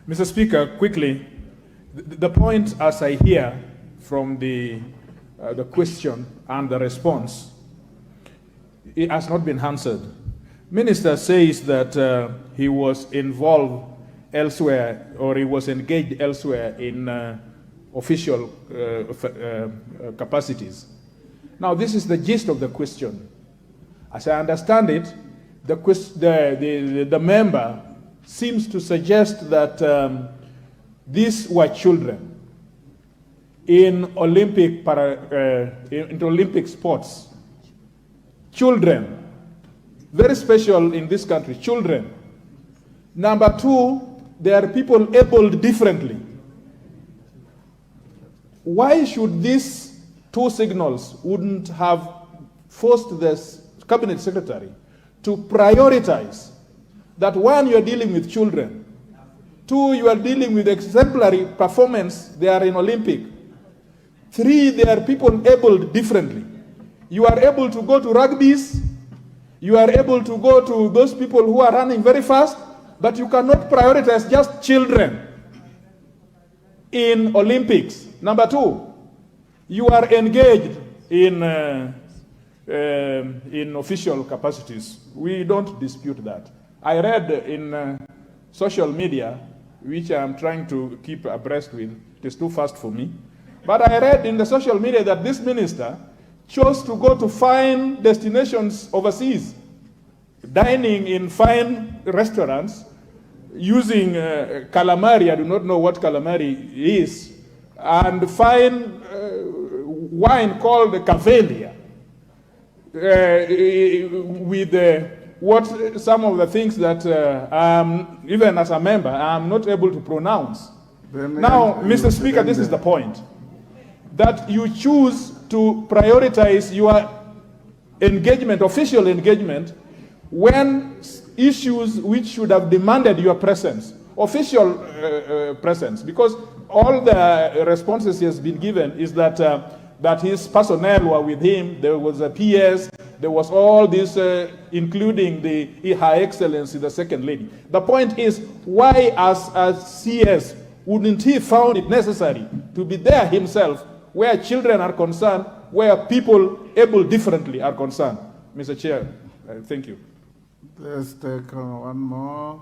Mr. Speaker, quickly, the point as I hear from the question and the response, it has not been answered. Minister says that he was involved elsewhere, or he was engaged elsewhere in official capacities. Now, this is the gist of the question. As I understand it, the member seems to suggest that these were children in Olympic sports. Children, very special in this country, children. Number two, there are people abled differently. Why should these two signals wouldn't have forced the cabinet secretary to prioritize that? One, you are dealing with children. Two, you are dealing with exemplary performance. They are in Olympic. Three, there are people abled differently. You are able to go to rugby's. You are able to go to those people who are running very fast, but you cannot prioritize just children in Olympics. Number two, you are engaged in official capacities. We don't dispute that. I read in social media, which I'm trying to keep abreast with, it is too fast for me, but I read in the social media that this minister chose to go to fine destinations overseas, dining in fine restaurants, using calamari, I do not know what calamari is, and fine wine called Cavelia, with what some of the things that even as a member, I'm not able to pronounce. Now, Mr. Speaker, this is the point, that you choose to prioritize your engagement, official engagement, when issues which should have demanded your presence, official presence, because all the responses he has been given is that that his personnel were with him. There was a PS, there was all this, including Her Excellency, the Second Lady. The point is, why as CS wouldn't he found it necessary to be there himself where children are concerned, where people able differently are concerned? Mr. Chair, thank you. Let's take one more.